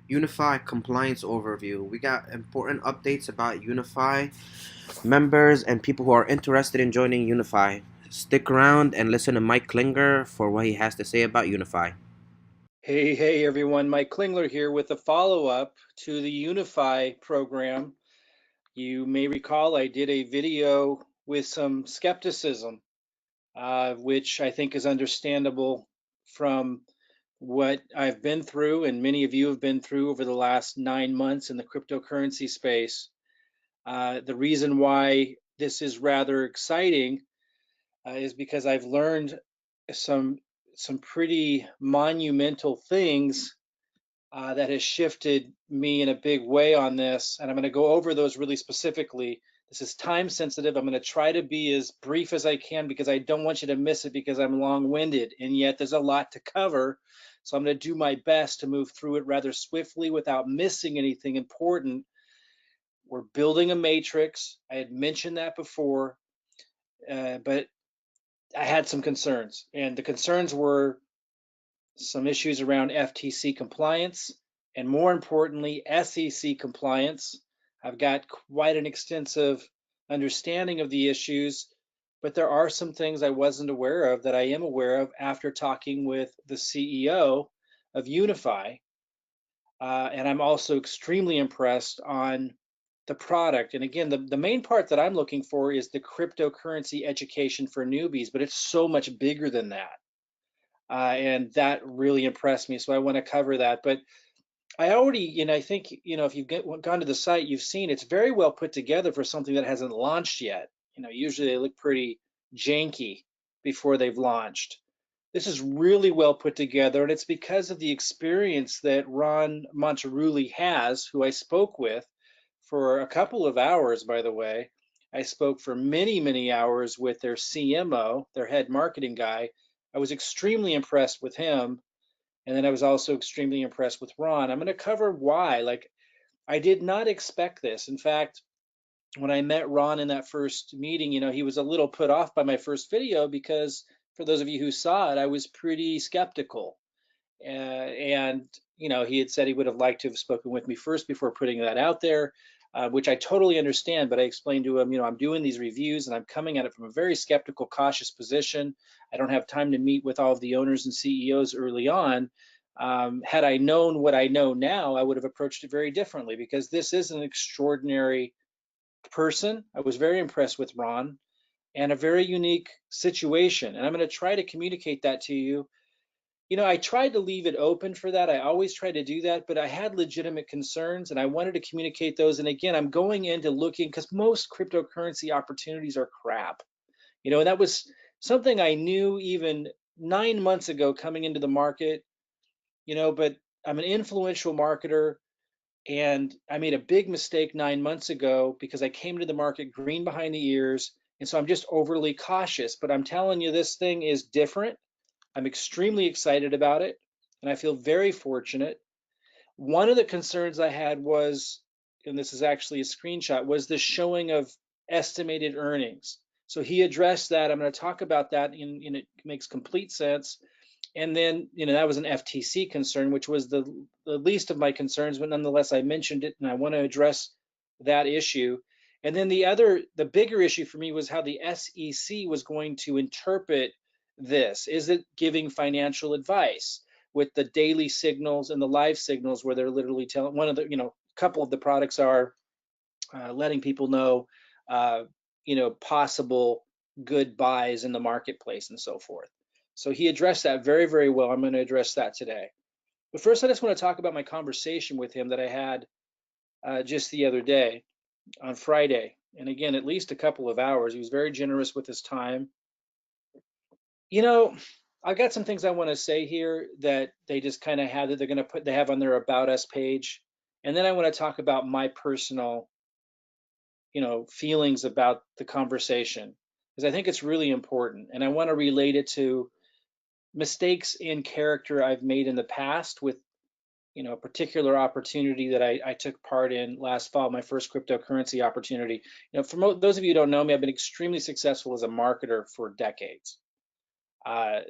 Unifii compliance overview. We got important updates about Unifii members and people who are interested in joining Unifii. Stick around and listen to Mike Klinger for what he has to say about Unifii. Hey, everyone. Mike Klingler here with a follow-up to the Unifii program. You may recall I did a video with some skepticism, which I think is understandable from what I've been through and many of you have been through over the last 9 months in the cryptocurrency space. The reason why this is rather exciting is because I've learned some some pretty monumental things that has shifted me in a big way on this. And I'm going to go over those really specifically. This is time sensitive. I'm going to try to be as brief as I can because I don't want you to miss it because I'm long winded. And yet there's a lot to cover. So I'm going to do my best to move through it rather swiftly without missing anything important. We're building a matrix. I had mentioned that before, but I had some concerns. And the concerns were some issues around FTC compliance, and more importantly, SEC compliance. I've got quite an extensive understanding of the issues, but there are some things I wasn't aware of that I am aware of after talking with the CEO of Unifii. And I'm also extremely impressed on the product. And again, the main part that I'm looking for is the cryptocurrency education for newbies, but it's so much bigger than that. And that really impressed me. So I want to cover that. But I already, I think, if you've gone to the site, you've seen it's very well put together for something that hasn't launched yet. Usually they look pretty janky before they've launched. This is really well put together, and it's because of the experience that Ron Monterulli has, who I spoke with for a couple of hours, by the way. I spoke for many, many hours with their CMO, their head marketing guy. I was extremely impressed with him. And then I was also extremely impressed with Ron. I'm going to cover why. Like, I did not expect this. In fact, when I met Ron in that first meeting, he was a little put off by my first video because for those of you who saw it, I was pretty skeptical. And he had said he would have liked to have spoken with me first before putting that out there, which I totally understand. But I explained to him, I'm doing these reviews and I'm coming at it from a very skeptical, cautious position. I don't have time to meet with all of the owners and CEOs early on. Had I known what I know now, I would have approached it very differently because this is an extraordinary person. I was very impressed with Ron and a very unique situation. And I'm going to try to communicate that to you. I tried to leave it open for that. I always try to do that, but I had legitimate concerns and I wanted to communicate those. And again, I'm going into looking because most cryptocurrency opportunities are crap. And that was something I knew even 9 months ago coming into the market, but I'm an influential marketer and I made a big mistake 9 months ago because I came into the market green behind the ears. And so I'm just overly cautious. But I'm telling you, this thing is different. I'm extremely excited about it, and I feel very fortunate. One of the concerns I had was, and this is actually a screenshot, was the showing of estimated earnings. So he addressed that. I'm going to talk about that, and it makes complete sense. And then, that was an FTC concern, which was the least of my concerns, but nonetheless, I mentioned it, and I want to address that issue. And then the bigger issue for me was how the SEC was going to interpret this. Is it giving financial advice with the daily signals and the live signals where they're literally telling one of the, couple of the products are letting people know, possible good buys in the marketplace and so forth. So he addressed that very, very well. I'm going to address that today. But first, I just want to talk about my conversation with him that I had just the other day on Friday. And again, at least a couple of hours. He was very generous with his time. You know, I've got some things I want to say here that they just kind of have that they have on their About Us page. And then I want to talk about my personal, feelings about the conversation because I think it's really important. And I want to relate it to mistakes in character I've made in the past with, a particular opportunity that I took part in last fall, my first cryptocurrency opportunity. For those of you who don't know me, I've been extremely successful as a marketer for decades. Uh,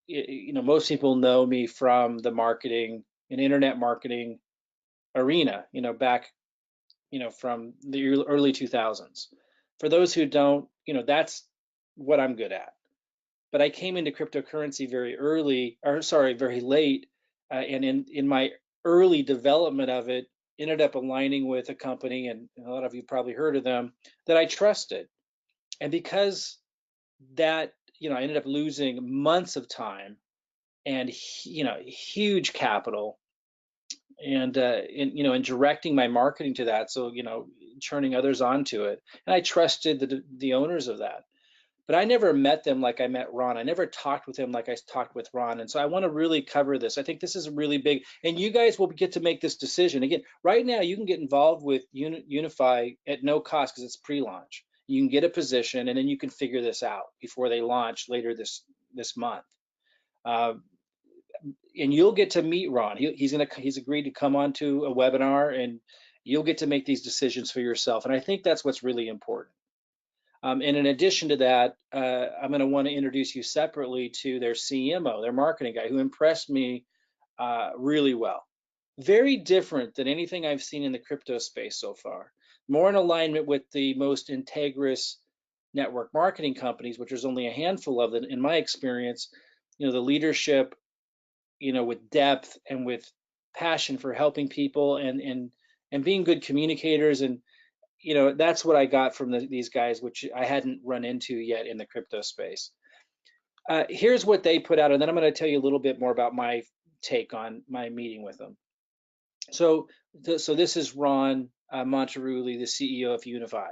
most people know me from the marketing and internet marketing arena, back, from the early 2000s. For those who don't, that's what I'm good at. But I came into cryptocurrency very early, or sorry, very late, and in my early development of it, ended up aligning with a company, and a lot of you probably heard of them, that I trusted. And because that, I ended up losing months of time and huge capital, and in directing my marketing to that, so churning others onto it, and I trusted the owners of that. But I never met them like I met Ron. I never talked with him like I talked with Ron. And so I want to really cover this. I think this is really big. And you guys will get to make this decision. Again, right now, you can get involved with Unifii at no cost because it's pre-launch. You can get a position, and then you can figure this out before they launch later this month. Uh, and you'll get to meet Ron. He's agreed to come onto a webinar, and you'll get to make these decisions for yourself. And I think that's what's really important. And in addition to that, I'm going to want to introduce you separately to their CMO, their marketing guy, who impressed me really well. Very different than anything I've seen in the crypto space so far. More in alignment with the most integrous network marketing companies, which there's only a handful of them in my experience. The leadership, with depth and with passion for helping people, and being good communicators, and that's what I got from these guys, which I hadn't run into yet in the crypto space. Here's what they put out, and then I'm going to tell you a little bit more about my take on my meeting with them. So this is Ron Monterulli, the CEO of Unifii.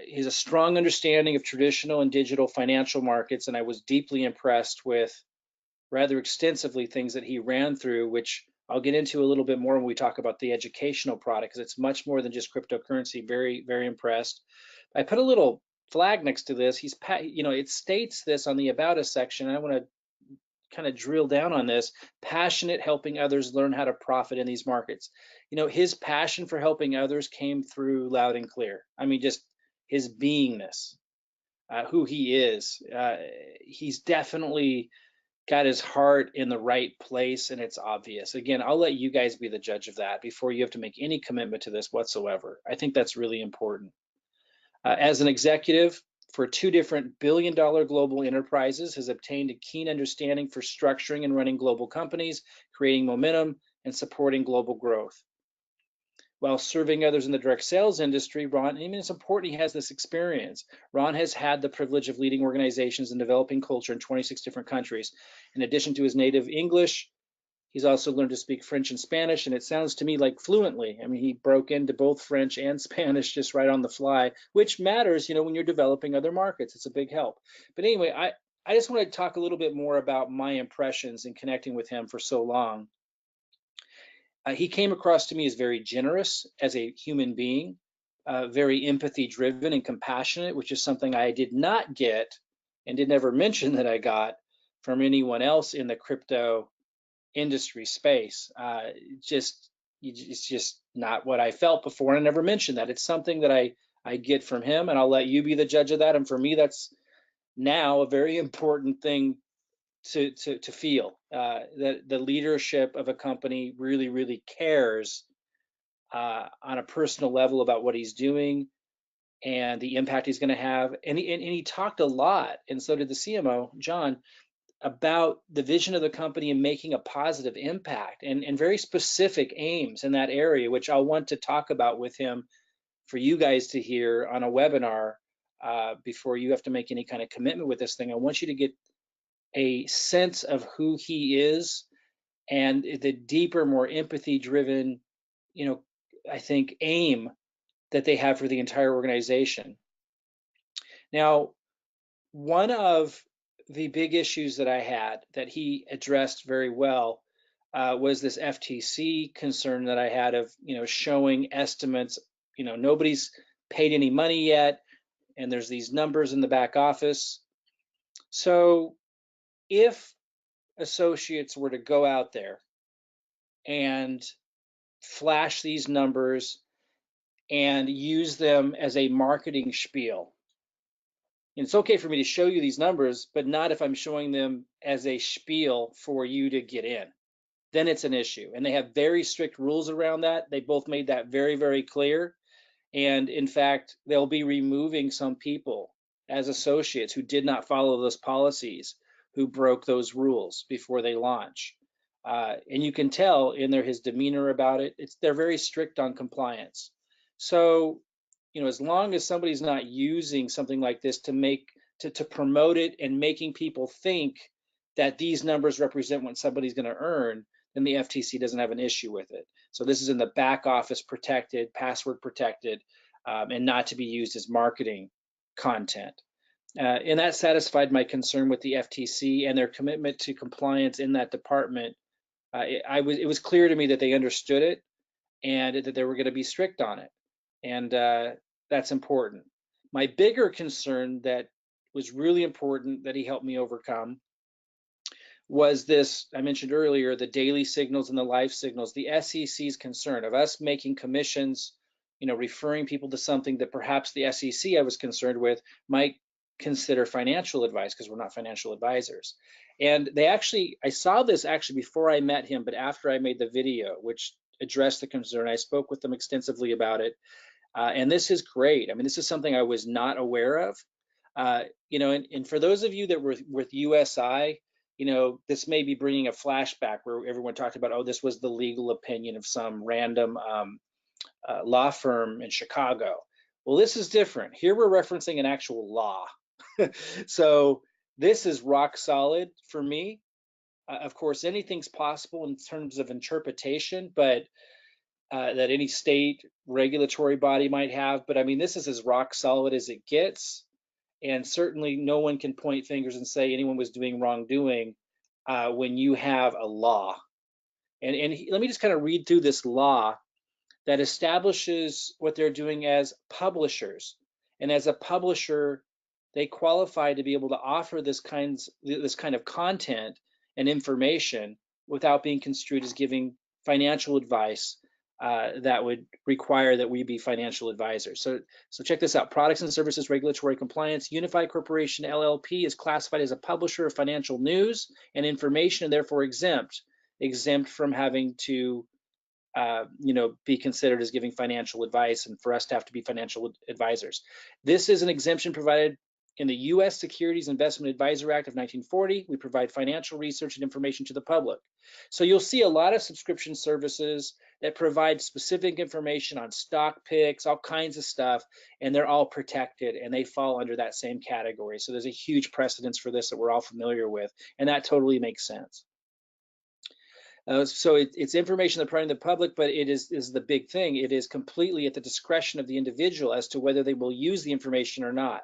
He has a strong understanding of traditional and digital financial markets, and I was deeply impressed with rather extensively things that he ran through, which I'll get into a little bit more when we talk about the educational product, because it's much more than just cryptocurrency. Very, very impressed. I put a little flag next to this. It states this on the About Us section, and I want to kind of drill down on this. Passionate, helping others learn how to profit in these markets. His passion for helping others came through loud and clear. I mean, just his beingness, who he is. He's definitely got his heart in the right place, and it's obvious. Again, I'll let you guys be the judge of that before you have to make any commitment to this whatsoever. I think that's really important. As an executive for two different billion-dollar global enterprises, has obtained a keen understanding for structuring and running global companies, creating momentum, and supporting global growth. While serving others in the direct sales industry, Ron, I mean, it's important he has this experience. Ron has had the privilege of leading organizations and developing culture in 26 different countries. In addition to his native English, he's also learned to speak French and Spanish, and it sounds to me like fluently. I mean, he broke into both French and Spanish just right on the fly, which matters, when you're developing other markets. It's a big help. But anyway, I just want to talk a little bit more about my impressions in connecting with him for so long. He came across to me as very generous as a human being, very empathy driven and compassionate, which is something I did not get and did never mention that I got from anyone else in the crypto industry space. It's just not what I felt before, and I never mentioned that. It's something that I get from him, and I'll let you be the judge of that. And for me, that's now a very important thing to feel, that the leadership of a company really, really cares on a personal level about what he's doing and the impact he's going to have. And he talked a lot, and so did the CMO, John, about the vision of the company and making a positive impact, and very specific aims in that area, which I'll want to talk about with him for you guys to hear on a webinar before you have to make any kind of commitment with this thing. I want you to get a sense of who he is and the deeper, more empathy driven, I think, aim that they have for the entire organization. Now, one of the big issues that I had that he addressed very well was this FTC concern that I had of, showing estimates. Nobody's paid any money yet, and there's these numbers in the back office. So if associates were to go out there and flash these numbers and use them as a marketing spiel, and it's okay for me to show you these numbers, but not if I'm showing them as a spiel for you to get in. then it's an issue. And they have very strict rules around that. They both made that very, very clear. And in fact, they'll be removing some people as associates who did not follow those policies, who broke those rules before they launch. And you can tell in his demeanor about it. They're very strict on compliance. So, as long as somebody's not using something like this to promote it and making people think that these numbers represent what somebody's going to earn, then the FTC doesn't have an issue with it. So this is in the back office protected, password protected, and not to be used as marketing content. And that satisfied my concern with the FTC and their commitment to compliance in that department. It was clear to me that they understood it and that they were going to be strict on it. And that's important. My bigger concern that was really important that he helped me overcome was this, I mentioned earlier, the daily signals and the live signals, the SEC's concern of us making commissions, referring people to something that perhaps the SEC I was concerned with might consider financial advice because we're not financial advisors. And I saw this actually before I met him, but after I made the video, which addressed the concern, I spoke with them extensively about it. And this is great. I mean, this is something I was not aware of. And for those of you that were with USI, this may be bringing a flashback where everyone talked about, oh, this was the legal opinion of some random law firm in Chicago. Well, this is different. Here we're referencing an actual law. So this is rock solid for me. Of course, anything's possible in terms of interpretation, but that any state regulatory body might have. But I mean, this is as rock solid as it gets. And certainly no one can point fingers and say anyone was doing wrongdoing when you have a law. And let me just kind of read through this law that establishes what they're doing as publishers. And as a publisher, they qualify to be able to offer this kind of content and information without being construed as giving financial advice that would require that we be financial advisors. So check this out. Products and Services Regulatory Compliance. Unifii Corporation LLP is classified as a publisher of financial news and information and therefore exempt from having to be considered as giving financial advice and for us to have to be financial advisors. This is an exemption provided in the U.S. Securities Investment Advisor Act of 1940. We provide financial research and information to the public. So you'll see a lot of subscription services that provide specific information on stock picks, all kinds of stuff, and they're all protected and they fall under that same category. So there's a huge precedence for this that we're all familiar with, and that totally makes sense. So it's information they're providing the public, but it is the big thing. It is completely at the discretion of the individual as to whether they will use the information or not.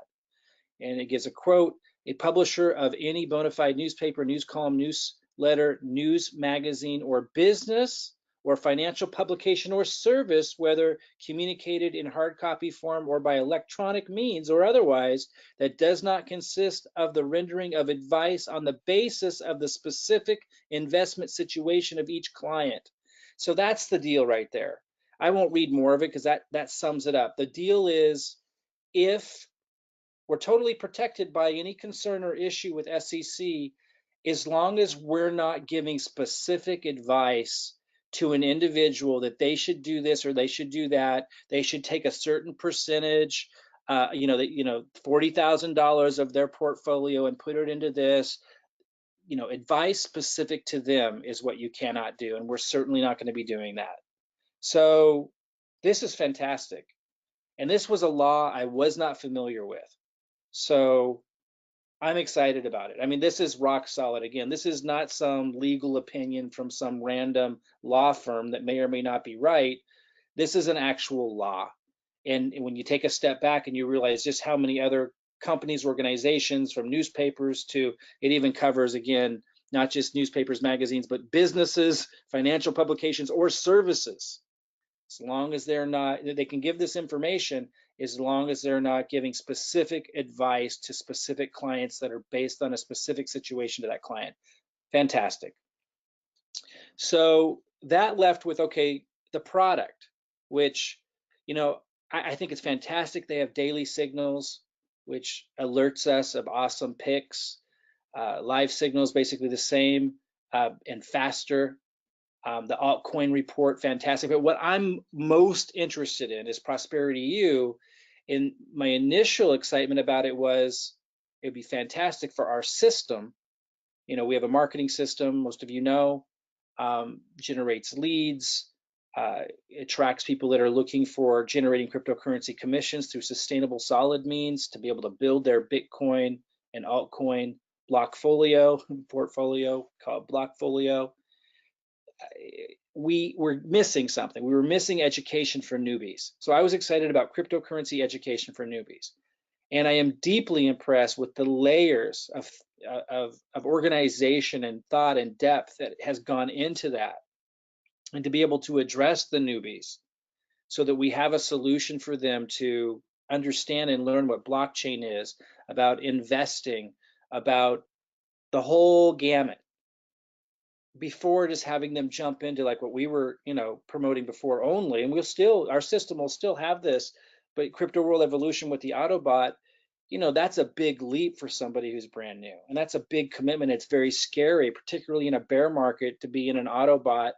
And it gives a quote: a publisher of any bona fide newspaper, news column, newsletter, news magazine, or business or financial publication or service, whether communicated in hard copy form or by electronic means or otherwise, that does not consist of the rendering of advice on the basis of the specific investment situation of each client. So that's the deal right there. I won't read more of it because that sums it up. The deal is, if we're totally protected by any concern or issue with SEC, as long as we're not giving specific advice to an individual that they should do this or they should do that, they should take a certain percentage, $40,000 of their portfolio and put it into this. Advice specific to them is what you cannot do, and we're certainly not going to be doing that. So this is fantastic, and this was a law I was not familiar with. So I'm excited about it. I mean, this is rock solid. Again, this is not some legal opinion from some random law firm that may or may not be right. This is an actual law. And when you take a step back and you realize just how many other companies, organizations, from newspapers to, it even covers, again, not just newspapers, magazines, but businesses, financial publications, or services. As long as they can give this information, as long as they're not giving specific advice to specific clients that are based on a specific situation to that client. Fantastic. So that left with, okay, the product, which, I think it's fantastic. They have daily signals, which alerts us of awesome picks. Live signals, basically the same and faster. The altcoin report, fantastic. But what I'm most interested in is Prosperity U. And my initial excitement about it was it'd be fantastic for our system. We have a marketing system, most of you know, generates leads, attracts people that are looking for generating cryptocurrency commissions through sustainable solid means to be able to build their Bitcoin and altcoin blockfolio portfolio called Blockfolio. We were missing something. We were missing education for newbies. So I was excited about cryptocurrency education for newbies. And I am deeply impressed with the layers of organization and thought and depth that has gone into that. And to be able to address the newbies so that we have a solution for them to understand and learn what blockchain is, about investing, about the whole gamut, before just having them jump into like what we were, promoting before only. And our system will still have this, but crypto world evolution with the Autobot, that's a big leap for somebody who's brand new. And that's a big commitment. It's very scary, particularly in a bear market, to be in an Autobot.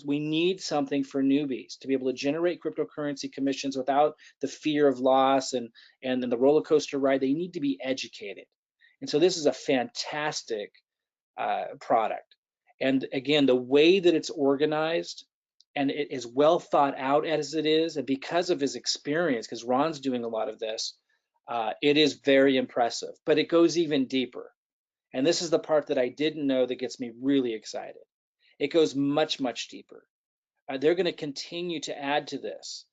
We need something for newbies to be able to generate cryptocurrency commissions without the fear of loss and then the roller coaster ride. They need to be educated. And so this is a fantastic product. And again, the way that it's organized and it is well thought out as it is, and because of his experience, because Ron's doing a lot of this, it is very impressive. But it goes even deeper. And this is the part that I didn't know that gets me really excited. It goes much, much deeper. They're going to continue to add to this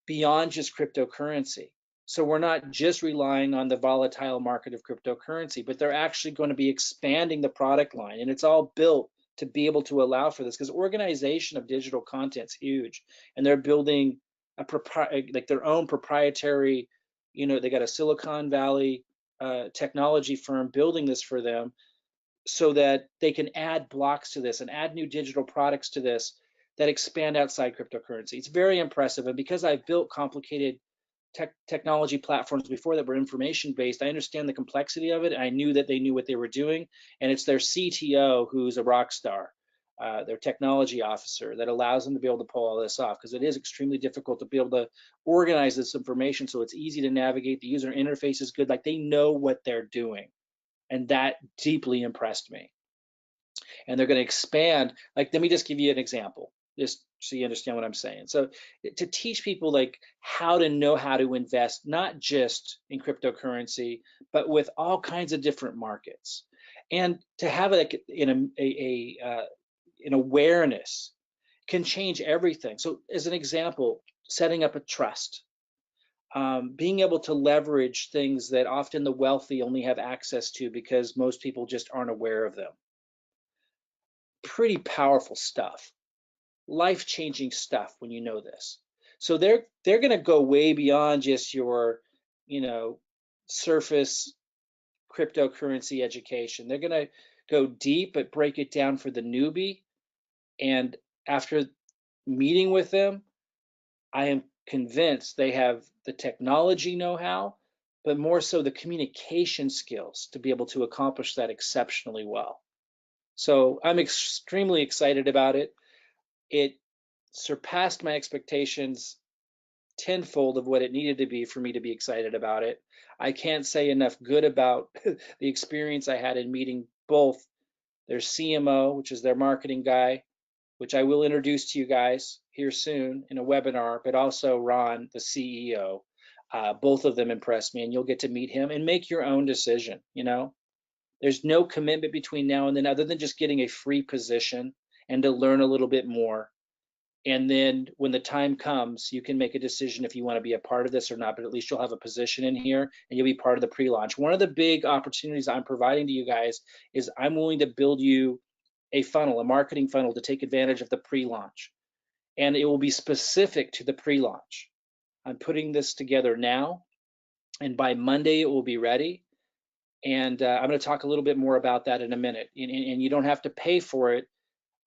beyond just cryptocurrency. So we're not just relying on the volatile market of cryptocurrency, but they're actually going to be expanding the product line. And it's all built to be able to allow for this, because organization of digital content is huge. And they're building like their own proprietary, they got a Silicon Valley technology firm building this for them so that they can add blocks to this and add new digital products to this that expand outside cryptocurrency. It's very impressive. And because I've built complicated technology platforms before that were information based, I understand the complexity of it. And I knew that they knew what they were doing. And it's their CTO who's a rock star, their technology officer, that allows them to be able to pull all this off, because it is extremely difficult to be able to organize this information so it's easy to navigate. The user interface is good. Like, they know what they're doing. And that deeply impressed me. And they're going to expand. Like, let me just give you an example, just so you understand what I'm saying. So to teach people like how to know how to invest, not just in cryptocurrency, but with all kinds of different markets, and to have like in an awareness can change everything. So as an example, setting up a trust, being able to leverage things that often the wealthy only have access to because most people just aren't aware of them. Pretty powerful stuff, life-changing stuff when you know this. So they're going to go way beyond just your, surface cryptocurrency education. They're going to go deep, but break it down for the newbie. And after meeting with them, I am convinced they have the technology know-how, but more so the communication skills to be able to accomplish that exceptionally well. So I'm extremely excited about it. It surpassed my expectations tenfold of what it needed to be for me to be excited about it. I can't say enough good about the experience I had in meeting both their CMO, which is their marketing guy, which I will introduce to you guys here soon in a webinar, but also Ron, the CEO. Both of them impressed me, and you'll get to meet him and make your own decision. There's no commitment between now and then other than just getting a free position and to learn a little bit more. And then when the time comes, you can make a decision if you want to be a part of this or not, but at least you'll have a position in here and you'll be part of the pre-launch. One of the big opportunities I'm providing to you guys is I'm willing to build you a funnel, a marketing funnel, to take advantage of the pre-launch. And it will be specific to the pre-launch. I'm putting this together now, and by Monday it will be ready. And I'm going to talk a little bit more about that in a minute. And you don't have to pay for it.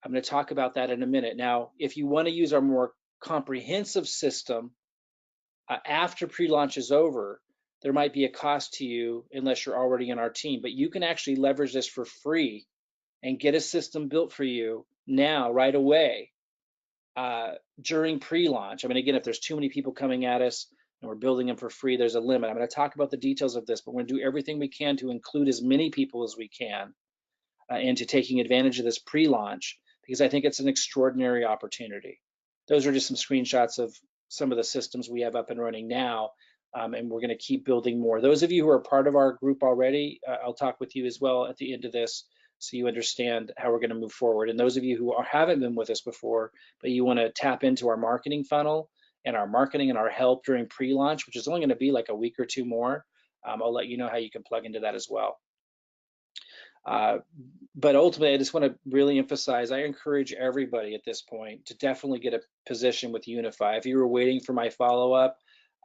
I'm going to talk about that in a minute. Now, if you want to use our more comprehensive system after pre-launch is over, there might be a cost to you unless you're already in our team. But you can actually leverage this for free and get a system built for you now right away during pre-launch. I mean, again, if there's too many people coming at us and we're building them for free, there's a limit. I'm going to talk about the details of this, but we're going to do everything we can to include as many people as we can into taking advantage of this pre-launch, because I think it's an extraordinary opportunity. Those are just some screenshots of some of the systems we have up and running now, and we're going to keep building more. Those of you who are part of our group already, I'll talk with you as well at the end of this so you understand how we're going to move forward. And those of you who haven't been with us before, but you want to tap into our marketing funnel and our marketing and our help during pre-launch, which is only going to be like a week or two more, I'll let you know how you can plug into that as well. But ultimately, I just want to really emphasize, I encourage everybody at this point to definitely get a position with Unifii. If you were waiting for my follow-up,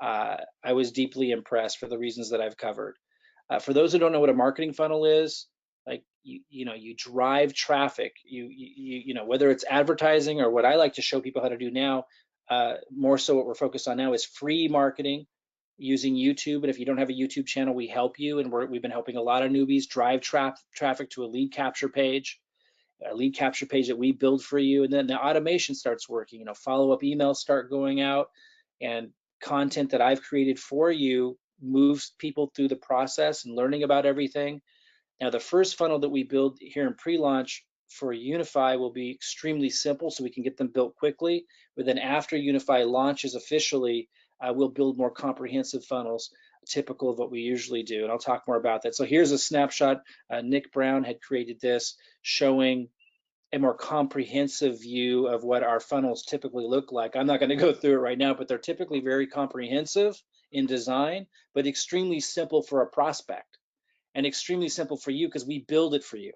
I was deeply impressed for the reasons that I've covered. For those who don't know what a marketing funnel is, like you drive traffic. You know, whether it's advertising or what I like to show people how to do now. More so, what we're focused on now is free marketing using YouTube. And if you don't have a YouTube channel, we help you. And we've been helping a lot of newbies drive traffic to a lead capture page that we build for you. And then the automation starts working. You know, follow-up emails start going out, and content that I've created for you moves people through the process and learning about everything. Now, the first funnel that we build here in pre-launch for Unifii will be extremely simple, so we can get them built quickly. But then after Unifii launches officially, we'll build more comprehensive funnels, typical of what we usually do. And I'll talk more about that. So here's a snapshot. Nick Brown had created this, showing a more comprehensive view of what our funnels typically look like. I'm not going to go through it right now, but they're typically very comprehensive in design, but extremely simple for a prospect, and extremely simple for you because we build it for you.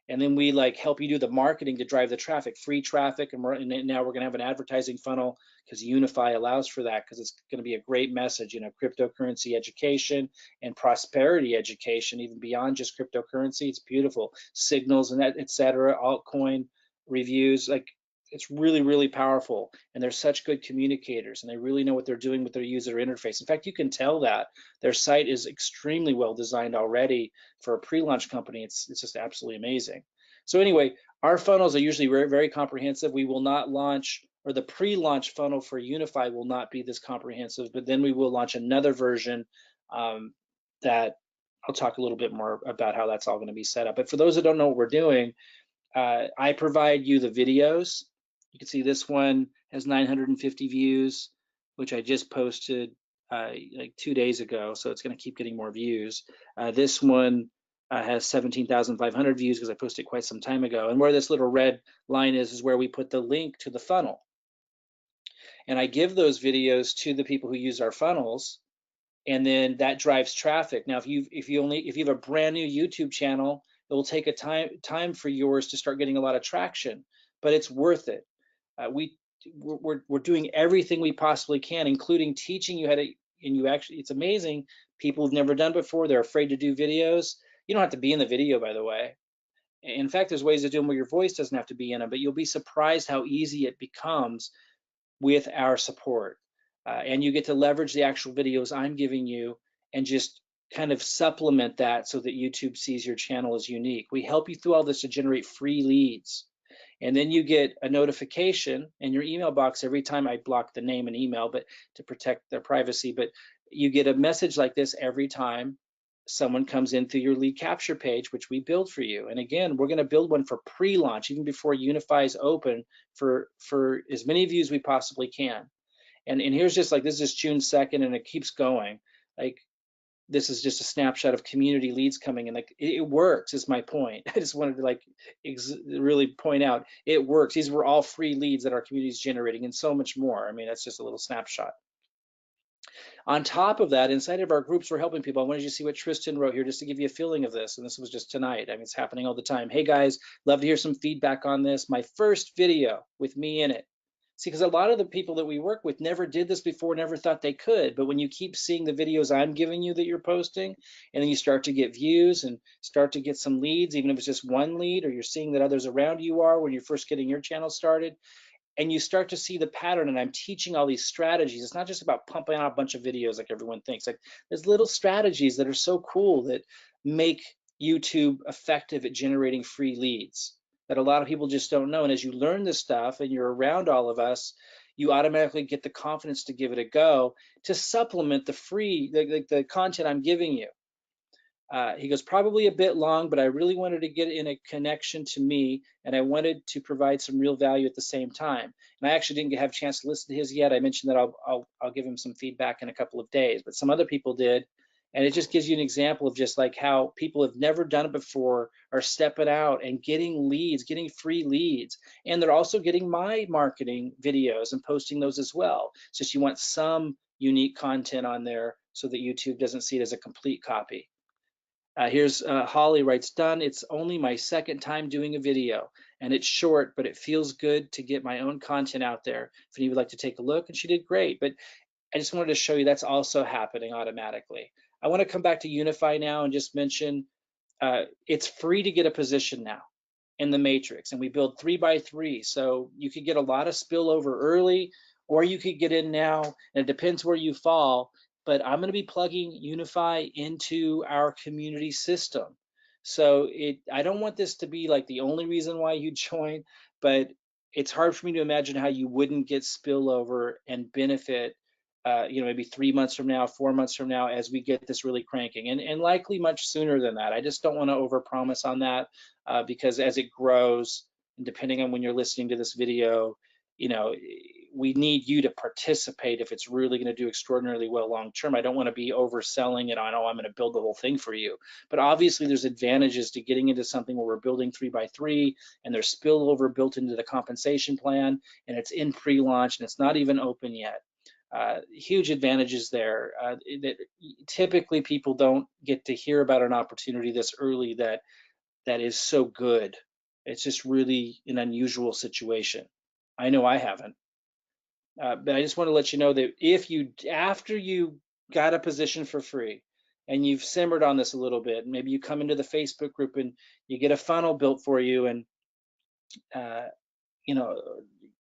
And then we like help you do the marketing to drive the traffic, free traffic. And now we're going to have an advertising funnel because Unifii allows for that, because it's going to be a great message, you know, cryptocurrency education and prosperity education, even beyond just cryptocurrency. It's beautiful. Signals and that, et cetera, altcoin reviews. Like, it's really, really powerful. And they're such good communicators, and they really know what they're doing with their user interface. In fact, you can tell that their site is extremely well designed already for a pre-launch company. It's just absolutely amazing. So anyway, our funnels are usually very, very comprehensive. We will not launch, or the pre-launch funnel for Unifii will not be this comprehensive, but then we will launch another version that I'll talk a little bit more about how that's all going to be set up. But for those that don't know what we're doing, I provide you the videos. You can see this one has 950 views, which I just posted like 2 days ago, so it's going to keep getting more views. This one has 17,500 views because I posted quite some time ago. And where this little red line is where we put the link to the funnel. And I give those videos to the people who use our funnels, and then that drives traffic. Now, if you have a brand new YouTube channel, it will take a time for yours to start getting a lot of traction, but it's worth it. We're doing everything we possibly can, including teaching you how to. And you actually, it's amazing. People who've never done before, they're afraid to do videos. You don't have to be in the video, by the way. In fact, there's ways to do them where your voice doesn't have to be in them, but you'll be surprised how easy it becomes with our support. And you get to leverage the actual videos I'm giving you and just kind of supplement that so that YouTube sees your channel as unique. We help you through all this to generate free leads. And then you get a notification in your email box every time. I block the name and email, but to protect their privacy. But you get a message like this every time someone comes in through your lead capture page, which we build for you. And again, we're going to build one for pre-launch, even before Unifii is open, for as many views we possibly can. And here's just like, this is June 2nd, and it keeps going. Like, this is just a snapshot of community leads coming in. Like, it works, is my point. I just wanted to like really point out it works. These were all free leads that our community is generating, and so much more. I mean, that's just a little snapshot. On top of that, inside of our groups, we're helping people. I wanted you to see what Tristan wrote here just to give you a feeling of this. And this was just tonight. I mean, it's happening all the time. Hey guys, love to hear some feedback on this. My first video with me in it. See, because a lot of the people that we work with never did this before, never thought they could. But when you keep seeing the videos I'm giving you that you're posting, and then you start to get views and start to get some leads, even if it's just one lead, or you're seeing that others around you are when you're first getting your channel started, and you start to see the pattern. And I'm teaching all these strategies. It's not just about pumping out a bunch of videos like everyone thinks. Like, there's little strategies that are so cool that make YouTube effective at generating free leads. that a lot of people just don't know. And as you learn this stuff and you're around all of us, you automatically get the confidence to give it a go to supplement the free, the content I'm giving you. He goes, probably a bit long, but I really wanted to get in a connection to me, and I wanted to provide some real value at the same time. And I actually didn't have a chance to listen to his yet. I mentioned that I'll give him some feedback in a couple of days, but some other people did. And it just gives you an example of just like how people have never done it before are stepping out and getting leads, getting free leads. And they're also getting my marketing videos and posting those as well. It's just you want some unique content on there so that YouTube doesn't see it as a complete copy. Here's Holly writes, done. It's only my second time doing a video, and it's short, but it feels good to get my own content out there. If any would like to take a look, and she did great. But I just wanted to show you that's also happening automatically. I want to come back to Unify now and just mention it's free to get a position now in the matrix, and we build 3x3, so you could get a lot of spillover early, or you could get in now, and it depends where you fall. But I'm going to be plugging Unify into our community system, so I don't want this to be like the only reason why you join, but it's hard for me to imagine how you wouldn't get spillover and benefit, maybe 3 months from now, 4 months from now, as we get this really cranking, and likely much sooner than that. I just don't want to overpromise on that, because as it grows, and depending on when you're listening to this video, you know, we need you to participate if it's really going to do extraordinarily well long term. I don't want to be overselling it on, oh, I'm going to build the whole thing for you. But obviously, there's advantages to getting into something where we're building 3x3, and there's spillover built into the compensation plan, and it's in pre-launch, and it's not even open yet. Huge advantages there that typically people don't get to hear about an opportunity this early that is so good. It's just really an unusual situation. I know I haven't, but I just want to let you know that if you, after you got a position for free and you've simmered on this a little bit, maybe you come into the Facebook group and you get a funnel built for you, and uh, you know,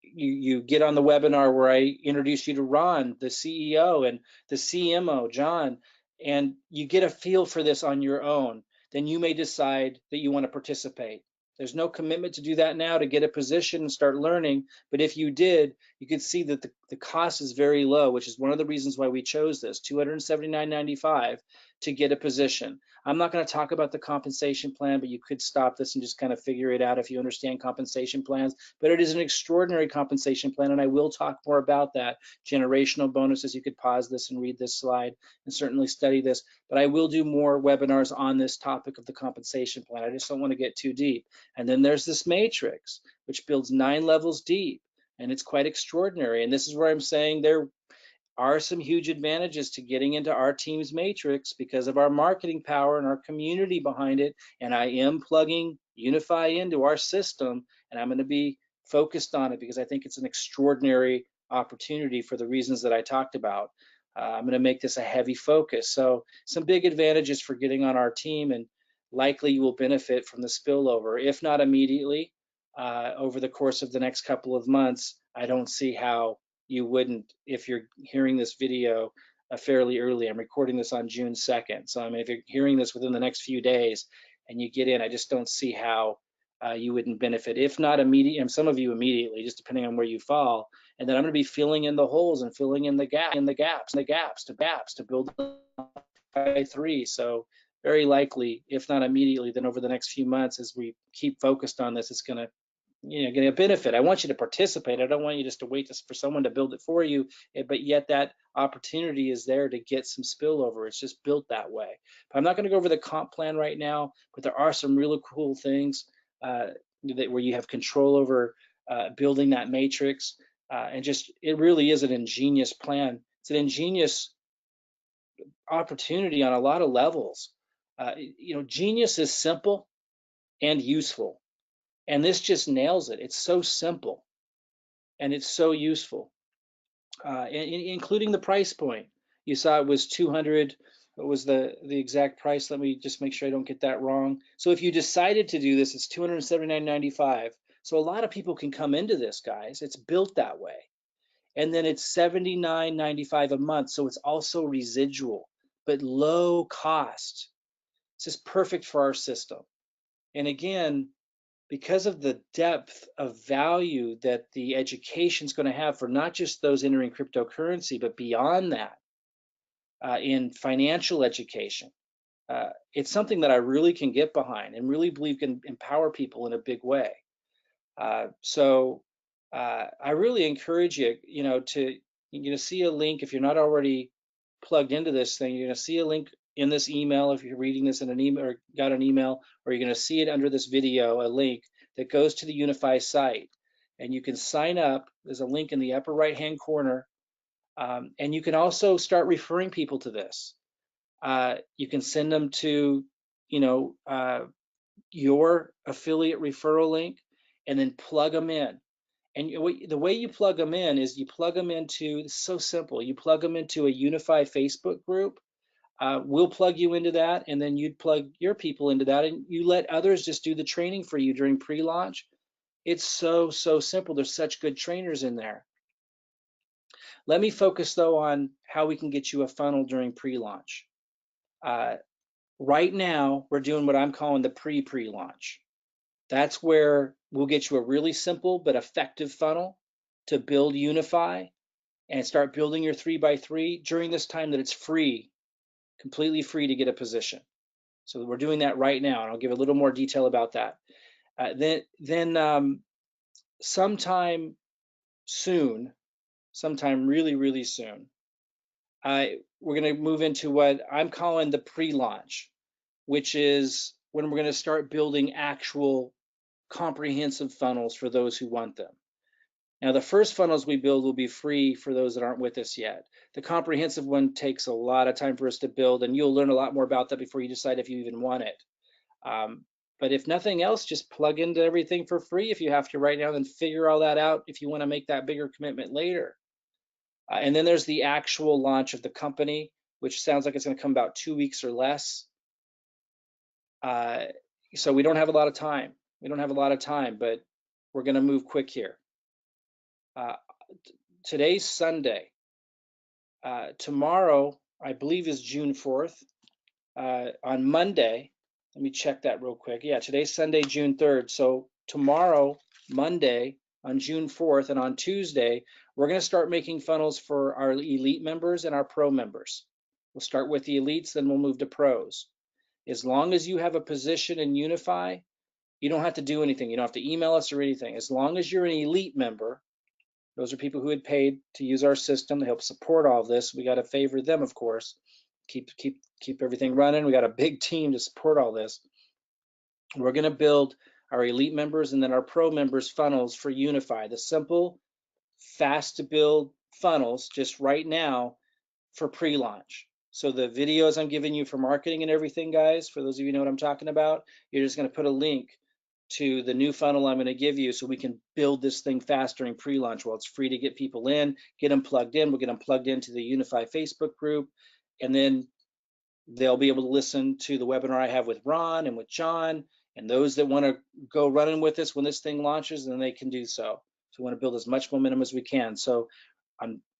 you get on the webinar where I introduce you to Ron, the CEO, and the CMO, John, and you get a feel for this on your own, then you may decide that you want to participate. There's no commitment to do that now to get a position and start learning, but if you did, you could see that the cost is very low, which is one of the reasons why we chose this, $279.95 to get a position. I'm not going to talk about the compensation plan, but you could stop this and just kind of figure it out if you understand compensation plans. But it is an extraordinary compensation plan, and I will talk more about that. Generational bonuses, you could pause this and read this slide and certainly study this, but I will do more webinars on this topic of the compensation plan. I just don't want to get too deep. And then there's this matrix, which builds 9 levels deep, and it's quite extraordinary. And this is where I'm saying there are some huge advantages to getting into our team's matrix because of our marketing power and our community behind it. And I am plugging Unify into our system, and I'm going to be focused on it because I think it's an extraordinary opportunity for the reasons that I talked about. I'm going to make this a heavy focus. So some big advantages for getting on our team, and likely you will benefit from the spillover, if not immediately, over the course of the next couple of months. I don't see how you wouldn't if you're hearing this video fairly early. I'm recording this on June 2nd. So I mean, if you're hearing this within the next few days and you get in, I just don't see how you wouldn't benefit, if not immediately, and some of you immediately, just depending on where you fall. And then I'm going to be filling in the holes and filling in the gaps to build by 3. So very likely, if not immediately, then over the next few months, as we keep focused on this, it's going to getting a benefit. I want you to participate. I don't want you just to wait for someone to build it for you, but yet that opportunity is there to get some spillover. It's just built that way. But I'm not going to go over the comp plan right now, but there are some really cool things where you have control over building that matrix. And just, it really is an ingenious plan. It's an ingenious opportunity on a lot of levels. Genius is simple and useful. And this just nails it. It's so simple and it's so useful, including the price point. You saw it was 200. What was the exact price? Let me just make sure I don't get that wrong. So if you decided to do this, it's $279.95. So a lot of people can come into this, guys. It's built that way. And then it's $79.95 a month. So it's also residual, but low cost. It's just perfect for our system. And again, because of the depth of value that the education is going to have for not just those entering cryptocurrency, but beyond that, in financial education. It's something that I really can get behind and really believe can empower people in a big way. So I really encourage you, you're going to see a link if you're not already plugged into this thing. You're going to see a link in this email if you're reading this in an email or got an email, or you're going to see it under this video, a link that goes to the Unifii site, and you can sign up. There's a link in the upper right-hand corner, and you can also start referring people to this. You can send them to, you know, your affiliate referral link, and then plug them in. And the way you plug them in is you plug them into, it's so simple. You plug them into a Unifii Facebook group. We'll plug you into that, and then you'd plug your people into that, and you let others just do the training for you during pre-launch. It's so, so simple. There's such good trainers in there. Let me focus though on how we can get you a funnel during pre-launch. Uh, right now, we're doing what I'm calling the pre-launch. That's where we'll get you a really simple but effective funnel to build Unifii and start building your 3x3 during this time that it's free, completely free to get a position. So we're doing that right now, and I'll give a little more detail about that. Then sometime soon, sometime really, really soon, we're going to move into what I'm calling the pre-launch, which is when we're going to start building actual comprehensive funnels for those who want them. Now, the first funnels we build will be free for those that aren't with us yet. The comprehensive one takes a lot of time for us to build, and you'll learn a lot more about that before you decide if you even want it. But if nothing else, just plug into everything for free if you have to right now, then figure all that out if you want to make that bigger commitment later. And then there's the actual launch of the company, which sounds like it's going to come about 2 weeks or less. So we don't have a lot of time. We don't have a lot of time, but we're going to move quick here. Today's Sunday. Tomorrow, I believe, is June 4th. On Monday, let me check that real quick. Yeah, today's Sunday, June 3rd. So tomorrow, Monday, on June 4th, and on Tuesday, we're going to start making funnels for our elite members and our pro members. We'll start with the elites, then we'll move to pros. As long as you have a position in Unifii, you don't have to do anything. You don't have to email us or anything. As long as you're an elite member, those are people who had paid to use our system to help support all of this. We got to favor them, of course. Keep everything running. We got a big team to support all this. We're going to build our elite members and then our pro members funnels for Unifii. The simple, fast to build funnels just right now for pre-launch. So the videos I'm giving you for marketing and everything, guys, for those of you who know what I'm talking about, you're just going to put a link to the new funnel I'm going to give you so we can build this thing fast during pre-launch. Well, it's free to get people in, get them plugged in. We'll get them plugged into the Unifii Facebook group, and then they'll be able to listen to the webinar I have with Ron and with John, and those that want to go running with us when this thing launches, then they can do so. So we want to build as much momentum as we can. So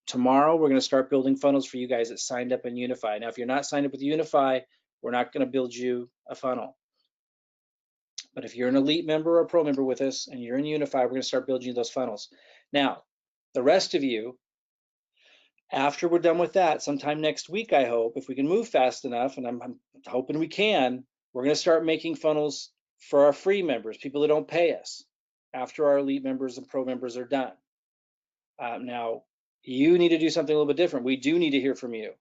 tomorrow, we're going to start building funnels for you guys that signed up in Unifii. Now, if you're not signed up with Unifii, we're not going to build you a funnel. But if you're an elite member or a pro member with us and you're in Unifii, we're going to start building you those funnels. Now, the rest of you, after we're done with that, sometime next week, I hope, if we can move fast enough, and I'm hoping we can, we're going to start making funnels for our free members, people that don't pay us, after our elite members and pro members are done. Now, you need to do something a little bit different. We do need to hear from you.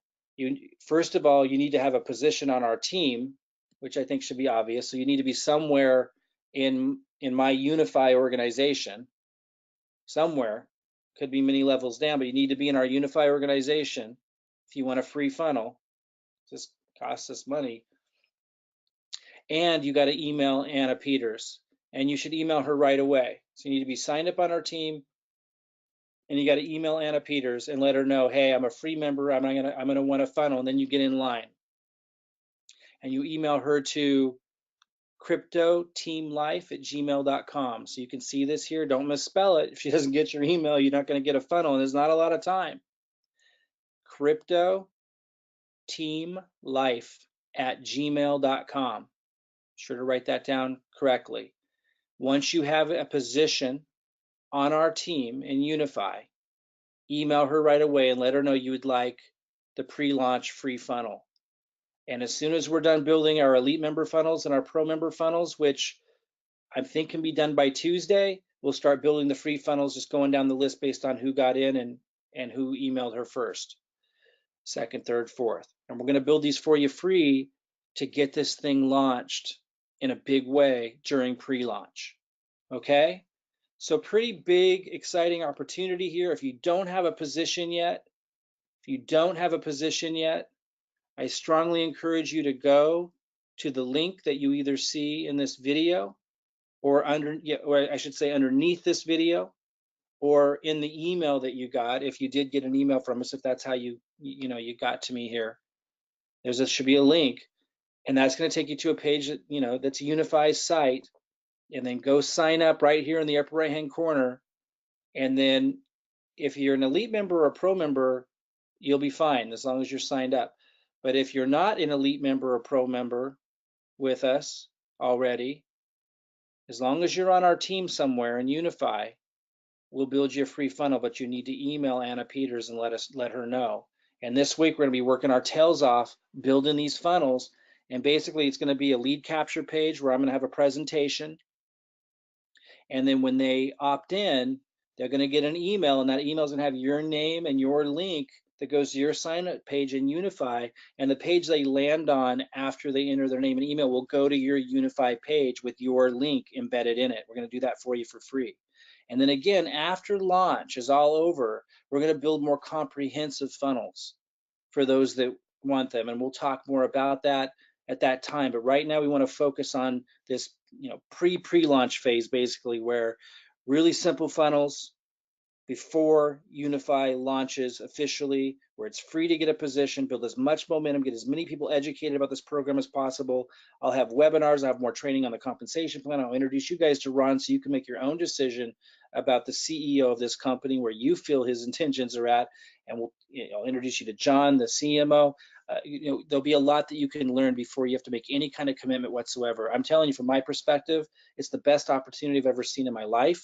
First of all, you need to have a position on our team, which I think should be obvious. So you need to be somewhere in my Unifii organization, somewhere. Could be many levels down, but you need to be in our Unifii organization if you want a free funnel. Just costs us money. And you got to email Anna Peters, and you should email her right away. So you need to be signed up on our team, and you got to email Anna Peters and let her know, hey, I'm a free member. I'm gonna want a funnel, and then you get in line. And you email her to cryptoteamlife@gmail.com. So you can see this here. Don't misspell it. If she doesn't get your email, you're not going to get a funnel, and there's not a lot of time. Cryptoteamlife@gmail.com. Sure to write that down correctly. Once you have a position on our team in Unify, email her right away and let her know you would like the pre-launch free funnel. And as soon as we're done building our elite member funnels and our pro member funnels, which I think can be done by Tuesday, we'll start building the free funnels, just going down the list based on who got in and who emailed her first, second, third, fourth. And we're going to build these for you free to get this thing launched in a big way during pre-launch. Okay? So pretty big, exciting opportunity here. If you don't have a position yet, I strongly encourage you to go to the link that you either see in this video or I should say underneath this video, or in the email that you got, if you did get an email from us, if that's how you got to me here. Should be a link, and that's going to take you to a page that that's Unify's site, and then go sign up right here in the upper right hand corner. And then if you're an elite member or a pro member, you'll be fine as long as you're signed up. But if you're not an elite member or pro member with us already, as long as you're on our team somewhere in Unify, we'll build you a free funnel, but you need to email Anna Peters and let her know. And this week we're going to be working our tails off building these funnels. And basically it's going to be a lead capture page where I'm going to have a presentation. And then when they opt in, they're going to get an email, and that email is going to have your name and your link that goes to your sign up page in Unify. And the page they land on after they enter their name and email will go to your Unify page with your link embedded in it. We're going to do that for you for free. And then again, after launch is all over, we're going to build more comprehensive funnels for those that want them. And we'll talk more about that at that time. But right now we want to focus on this, pre-launch phase, basically, where really simple funnels before Unify launches officially, where it's free to get a position, build as much momentum, get as many people educated about this program as possible. I'll have webinars, I'll have more training on the compensation plan. I'll introduce you guys to Ron so you can make your own decision about the CEO of this company, where you feel his intentions are at. And I'll introduce you to John, the CMO. There'll be a lot that you can learn before you have to make any kind of commitment whatsoever. I'm telling you, from my perspective, it's the best opportunity I've ever seen in my life.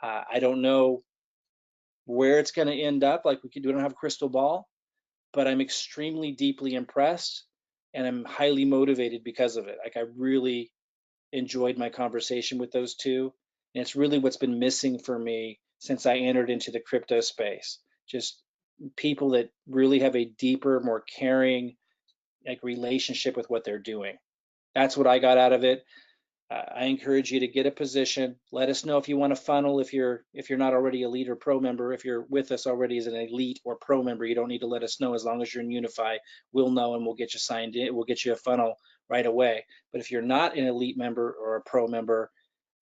I don't know where it's going to end up. Like, we don't have a crystal ball, but I'm extremely deeply impressed, and I'm highly motivated because of it. Like, I really enjoyed my conversation with those two, and it's really what's been missing for me since I entered into the crypto space. Just people that really have a deeper, more caring, like, relationship with what they're doing. That's what I got out of it. I encourage you to get a position. Let us know if you want to funnel. If you're not already a elite or pro member, if you're with us already as an elite or pro member, you don't need to let us know. As long as you're in Unify, we'll know and we'll get you signed in. We'll get you a funnel right away. But if you're not an elite member or a pro member,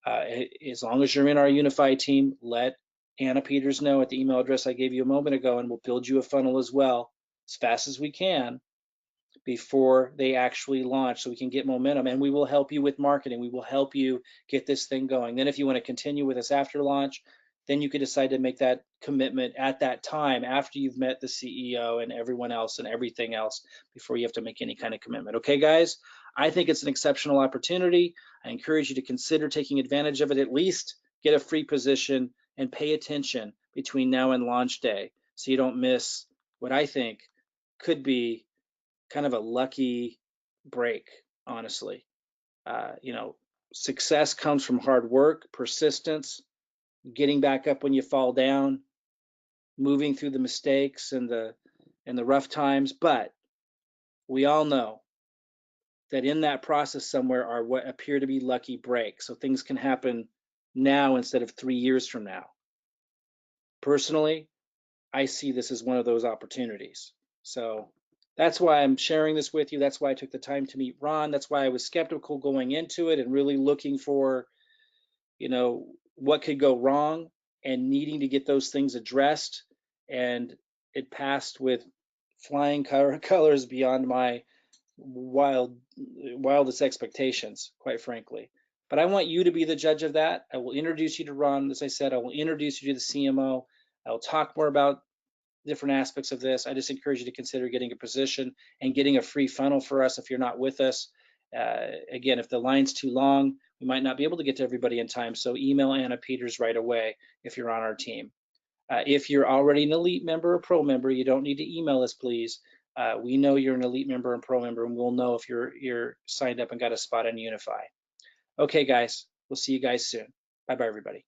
as long as you're in our Unify team, let Anna Peters know at the email address I gave you a moment ago, and we'll build you a funnel as well as fast as we can before they actually launch, so we can get momentum. And we will help you with marketing. We will help you get this thing going. Then if you want to continue with us after launch, then you could decide to make that commitment at that time after you've met the CEO and everyone else and everything else, before you have to make any kind of commitment. Okay, guys, I think it's an exceptional opportunity. I encourage you to consider taking advantage of it. At least get a free position and pay attention between now and launch day, so you don't miss what I think could be kind of a lucky break, honestly. Success comes from hard work, persistence, getting back up when you fall down, moving through the mistakes and the rough times. But we all know that in that process somewhere are what appear to be lucky breaks. So things can happen now instead of 3 years from now. Personally, I see this as one of those opportunities. So that's why I'm sharing this with you. That's why I took the time to meet Ron. That's why I was skeptical going into it and really looking for, what could go wrong, and needing to get those things addressed. And it passed with flying colors beyond my wildest expectations, quite frankly. But I want you to be the judge of that. I will introduce you to Ron. As I said, I will introduce you to the CMO. I'll talk more about different aspects of this. I just encourage you to consider getting a position and getting a free funnel for us if you're not with us. Again, if the line's too long, We might not be able to get to everybody in time, so email Anna Peters right away if you're on our team. If you're already an elite member or pro member, you don't need to email us, please. We know you're an elite member and pro member, and we'll know if you're signed up and got a spot on Unifii. Okay, guys, we'll see you guys soon. Bye-bye, everybody.